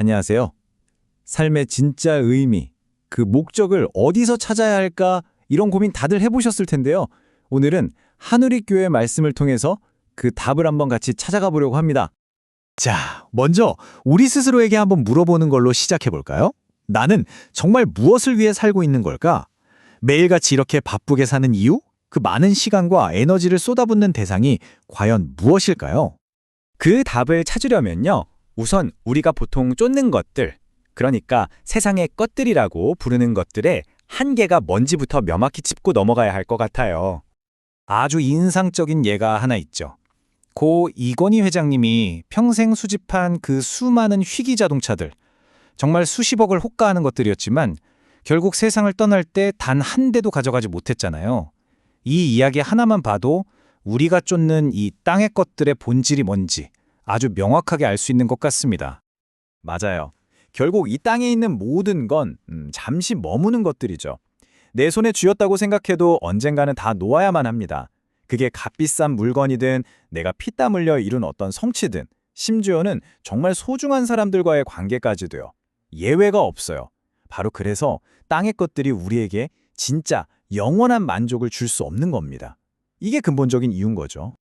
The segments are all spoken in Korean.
안녕하세요. 삶의 진짜 의미, 그 목적을 어디서 찾아야 할까? 이런 고민 다들 해보셨을 텐데요. 오늘은 한우리교회 말씀을 통해서 그 답을 한번 같이 찾아가 보려고 합니다. 자, 먼저 우리 스스로에게 한번 물어보는 걸로 시작해 볼까요? 나는 정말 무엇을 위해 살고 있는 걸까? 매일같이 이렇게 바쁘게 사는 이유? 그 많은 시간과 에너지를 쏟아붓는 대상이 과연 무엇일까요? 그 답을 찾으려면요. 우선 우리가 보통 쫓는 것들, 그러니까 세상의 것들이라고 부르는 것들의 한계가 뭔지부터 명확히 짚고 넘어가야 할 것 같아요. 아주 인상적인 예가 하나 있죠. 고 이건희 회장님이 평생 수집한 그 수많은 희귀 자동차들, 정말 수십억을 호가하는 것들이었지만 결국 세상을 떠날 때 단 한 대도 가져가지 못했잖아요. 이 이야기 하나만 봐도 우리가 쫓는 이 땅의 것들의 본질이 뭔지 아주 명확하게 알 수 있는 것 같습니다. 맞아요. 결국 이 땅에 있는 모든 건 잠시 머무는 것들이죠. 내 손에 쥐었다고 생각해도 언젠가는 다 놓아야만 합니다. 그게 값비싼 물건이든 내가 피땀 흘려 이룬 어떤 성취든 심지어는 정말 소중한 사람들과의 관계까지도요. 예외가 없어요. 바로 그래서 땅의 것들이 우리에게 진짜 영원한 만족을 줄 수 없는 겁니다. 이게 근본적인 이유인 거죠.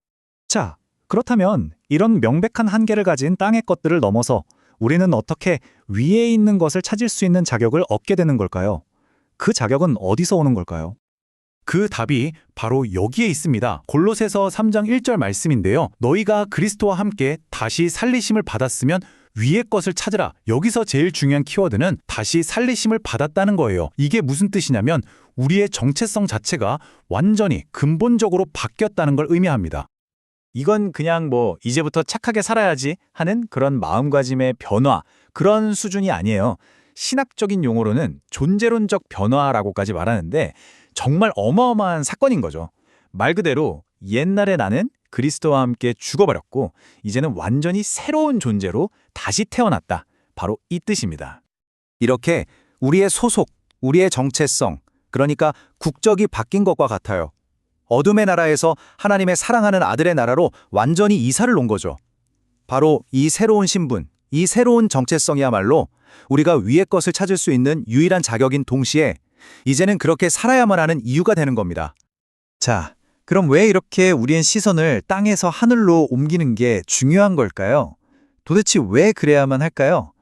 자, 그렇다면 이런 명백한 한계를 가진 땅의 것들을 넘어서 우리는 어떻게 위에 있는 것을 찾을 수 있는 자격을 얻게 되는 걸까요? 그 자격은 어디서 오는 걸까요? 그 답이 바로 여기에 있습니다. 골로새서 3장 1절 말씀인데요. 너희가 그리스도와 함께 다시 살리심을 받았으면 위의 것을 찾으라. 여기서 제일 중요한 키워드는 다시 살리심을 받았다는 거예요. 이게 무슨 뜻이냐면 우리의 정체성 자체가 완전히 근본적으로 바뀌었다는 걸 의미합니다. 이건 그냥 이제부터 착하게 살아야지 하는 그런 마음가짐의 변화, 그런 수준이 아니에요. 신학적인 용어로는 존재론적 변화라고까지 말하는데 정말 어마어마한 사건인 거죠. 말 그대로 옛날에 나는 그리스도와 함께 죽어버렸고 이제는 완전히 새로운 존재로 다시 태어났다. 바로 이 뜻입니다. 이렇게 우리의 소속, 우리의 정체성, 그러니까 국적이 바뀐 것과 같아요. 어둠의 나라에서 하나님의 사랑하는 아들의 나라로 완전히 이사를 온 거죠. 바로 이 새로운 신분, 이 새로운 정체성이야말로 우리가 위의 것을 찾을 수 있는 유일한 자격인 동시에 이제는 그렇게 살아야만 하는 이유가 되는 겁니다. 자, 그럼 왜 이렇게 우리의 시선을 땅에서 하늘로 옮기는 게 중요한 걸까요? 도대체 왜 그래야만 할까요?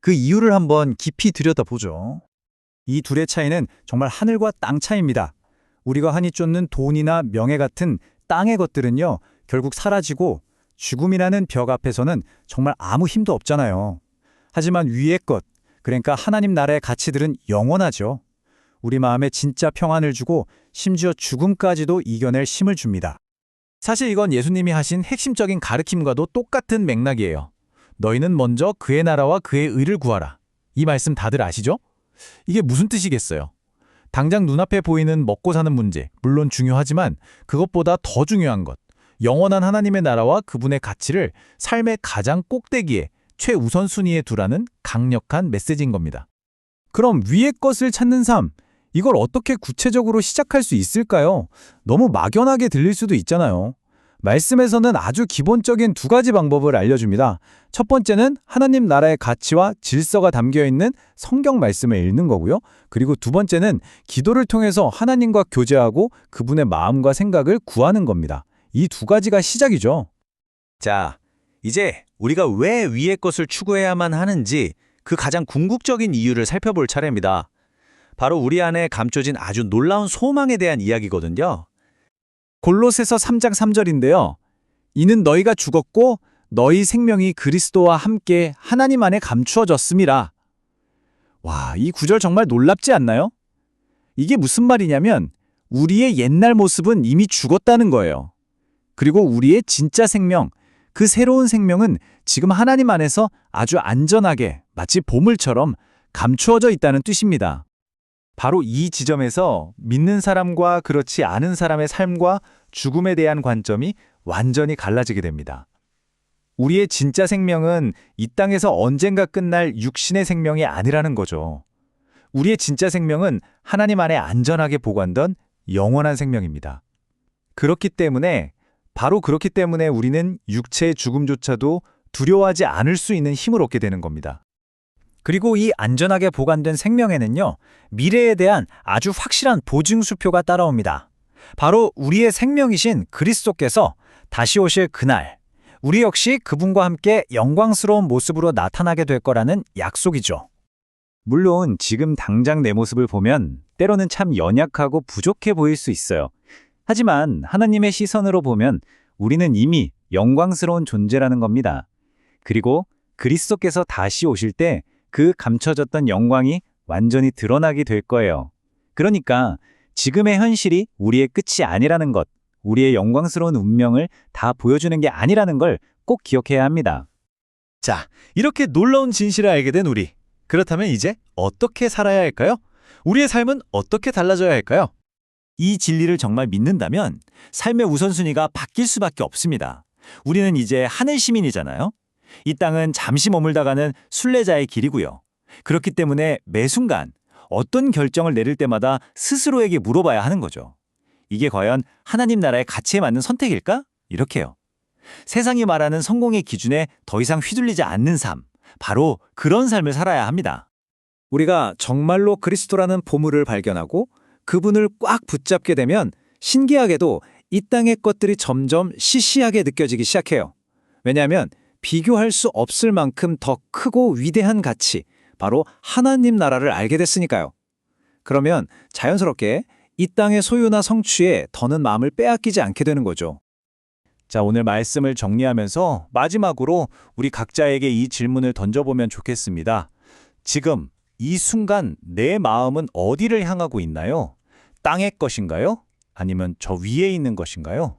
그 이유를 한번 깊이 들여다보죠. 이 둘의 차이는 정말 하늘과 땅 차이입니다. 우리가 흔히 쫓는 돈이나 명예 같은 땅의 것들은요, 결국 사라지고 죽음이라는 벽 앞에서는 정말 아무 힘도 없잖아요. 하지만 위의 것, 그러니까 하나님 나라의 가치들은 영원하죠. 우리 마음에 진짜 평안을 주고 심지어 죽음까지도 이겨낼 힘을 줍니다. 사실 이건 예수님이 하신 핵심적인 가르침과도 똑같은 맥락이에요. 너희는 먼저 그의 나라와 그의 의를 구하라. 이 말씀 다들 아시죠? 이게 무슨 뜻이겠어요? 당장 눈앞에 보이는 먹고 사는 문제, 물론 중요하지만 그것보다 더 중요한 것, 영원한 하나님의 나라와 그분의 가치를 삶의 가장 꼭대기에 최우선순위에 두라는 강력한 메시지인 겁니다. 그럼 위의 것을 찾는 삶, 이걸 어떻게 구체적으로 시작할 수 있을까요? 너무 막연하게 들릴 수도 있잖아요. 말씀에서는 아주 기본적인 두 가지 방법을 알려줍니다. 첫 번째는 하나님 나라의 가치와 질서가 담겨있는 성경 말씀을 읽는 거고요. 그리고 두 번째는 기도를 통해서 하나님과 교제하고 그분의 마음과 생각을 구하는 겁니다. 이 두 가지가 시작이죠. 자, 이제 우리가 왜 위의 것을 추구해야만 하는지 그 가장 궁극적인 이유를 살펴볼 차례입니다. 바로 우리 안에 감춰진 아주 놀라운 소망에 대한 이야기거든요. 골로새서 3장 3절인데요. 이는 너희가 죽었고 너희 생명이 그리스도와 함께 하나님 안에 감추어졌음이라. 와, 이 구절 정말 놀랍지 않나요? 이게 무슨 말이냐면 우리의 옛날 모습은 이미 죽었다는 거예요. 그리고 우리의 진짜 생명, 그 새로운 생명은 지금 하나님 안에서 아주 안전하게 마치 보물처럼 감추어져 있다는 뜻입니다. 바로 이 지점에서 믿는 사람과 그렇지 않은 사람의 삶과 죽음에 대한 관점이 완전히 갈라지게 됩니다. 우리의 진짜 생명은 이 땅에서 언젠가 끝날 육신의 생명이 아니라는 거죠. 우리의 진짜 생명은 하나님 안에 안전하게 보관된 영원한 생명입니다. 바로 그렇기 때문에 우리는 육체의 죽음조차도 두려워하지 않을 수 있는 힘을 얻게 되는 겁니다. 그리고 이 안전하게 보관된 생명에는요, 미래에 대한 아주 확실한 보증수표가 따라옵니다. 바로 우리의 생명이신 그리스도께서 다시 오실 그날, 우리 역시 그분과 함께 영광스러운 모습으로 나타나게 될 거라는 약속이죠. 물론 지금 당장 내 모습을 보면 때로는 참 연약하고 부족해 보일 수 있어요. 하지만 하나님의 시선으로 보면 우리는 이미 영광스러운 존재라는 겁니다. 그리고 그리스도께서 다시 오실 때 그 감춰졌던 영광이 완전히 드러나게 될 거예요. 그러니까 지금의 현실이 우리의 끝이 아니라는 것, 우리의 영광스러운 운명을 다 보여주는 게 아니라는 걸 꼭 기억해야 합니다. 자, 이렇게 놀라운 진실을 알게 된 우리. 그렇다면 이제 어떻게 살아야 할까요? 우리의 삶은 어떻게 달라져야 할까요? 이 진리를 정말 믿는다면 삶의 우선순위가 바뀔 수밖에 없습니다. 우리는 이제 하늘 시민이잖아요. 이 땅은 잠시 머물다가는 순례자의 길이고요. 그렇기 때문에 매 순간 어떤 결정을 내릴 때마다 스스로에게 물어봐야 하는 거죠. 이게 과연 하나님 나라의 가치에 맞는 선택일까? 이렇게요. 세상이 말하는 성공의 기준에 더 이상 휘둘리지 않는 삶, 바로 그런 삶을 살아야 합니다. 우리가 정말로 그리스도라는 보물을 발견하고 그분을 꽉 붙잡게 되면 신기하게도 이 땅의 것들이 점점 시시하게 느껴지기 시작해요. 왜냐하면 비교할 수 없을 만큼 더 크고 위대한 가치, 바로 하나님 나라를 알게 됐으니까요. 그러면 자연스럽게 이 땅의 소유나 성취에 더는 마음을 빼앗기지 않게 되는 거죠. 자, 오늘 말씀을 정리하면서 마지막으로 우리 각자에게 이 질문을 던져보면 좋겠습니다. 지금 이 순간 내 마음은 어디를 향하고 있나요? 땅의 것인가요? 아니면 저 위에 있는 것인가요?